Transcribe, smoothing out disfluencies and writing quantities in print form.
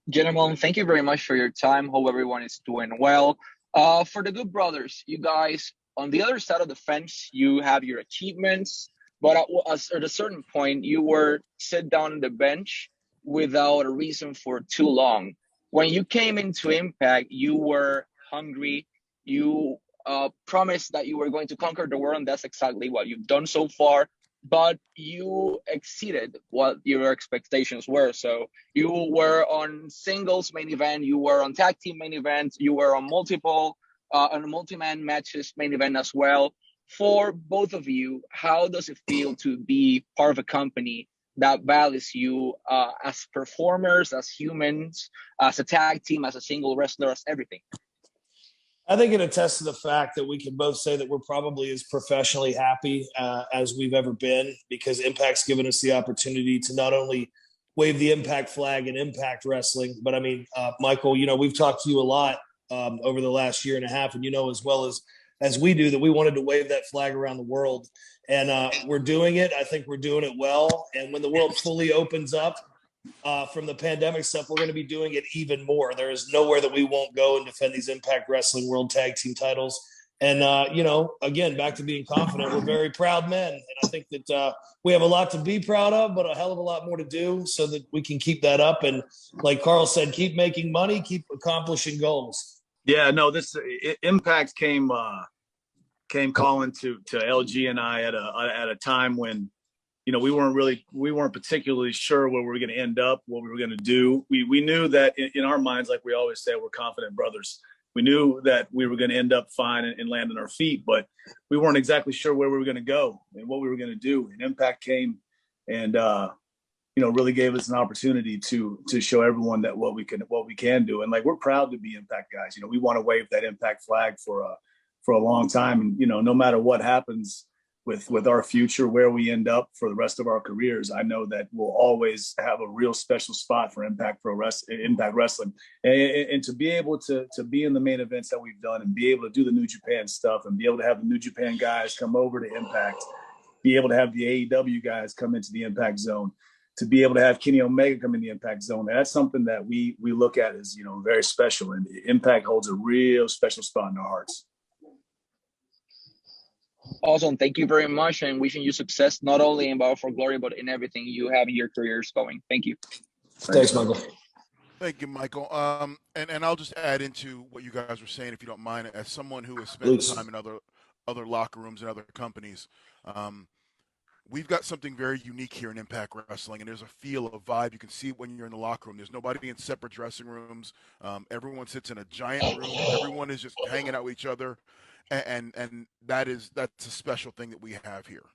Gentlemen, thank you very much for your time. Hope everyone is doing well. For the good brothers, you guys, on the other side of the fence, you have your achievements, but at a certain point, you were sit down on the bench without a reason for too long. When you came into Impact, you were hungry. You promised that you were going to conquer the world, and that's exactly what you've done so far. But you exceeded what your expectations were. So you were on singles main event, you were on tag team main event, you were on multi-man matches main event as well. For both of you, how does it feel to be part of a company that values you as performers, as humans, as a tag team, as a single wrestler, as everything? I think it attests to the fact that we can both say that we're probably as professionally happy as we've ever been, because Impact's given us the opportunity to not only wave the Impact flag in Impact Wrestling, but I mean, Michael, we've talked to you a lot over the last year and a half, and as well as we do, that we wanted to wave that flag around the world, and we're doing it. I think we're doing it well, and when the world fully opens up from the pandemic stuff, we're going to be doing it even more. There is nowhere that we won't go and defend these Impact Wrestling World Tag Team titles. And, again, back to being confident, we're very proud men. And I think that we have a lot to be proud of, but a hell of a lot more to do so that we can keep that up. And like Carl said, keep making money, keep accomplishing goals. Yeah, no, this Impact came calling to LG and I at a time when, we weren't particularly sure where we were going to end up, what we were going to do. We knew that in our minds, like we always say, we're confident brothers. We knew that we were going to end up fine and land on our feet, but we weren't exactly sure where we were going to go and what we were going to do. And Impact came and, really gave us an opportunity to show everyone that what we can do. And like, we're proud to be Impact guys. We want to wave that Impact flag for a long time. And, no matter what happens with our future, where we end up for the rest of our careers, I know that we'll always have a real special spot for Impact Wrestling, and to be able to be in the main events that we've done and be able to do the New Japan stuff and be able to have the New Japan guys come over to Impact, be able to have the AEW guys come into the Impact Zone, to be able to have Kenny Omega come in the Impact Zone. That's something that we look at as, very special, and Impact holds a real special spot in our hearts. Awesome. Thank you very much, and wishing you success not only in Battle for Glory, but in everything you have in your careers going. Thank you. Thanks, Michael. Thank you, Michael. And I'll just add into what you guys were saying, if you don't mind, as someone who has spent time in other locker rooms and other companies. We've got something very unique here in Impact Wrestling, and there's a feel, a vibe. You can see it when you're in the locker room. There's nobody in separate dressing rooms. Everyone sits in a giant room. Everyone is just hanging out with each other. And that's a special thing that we have here.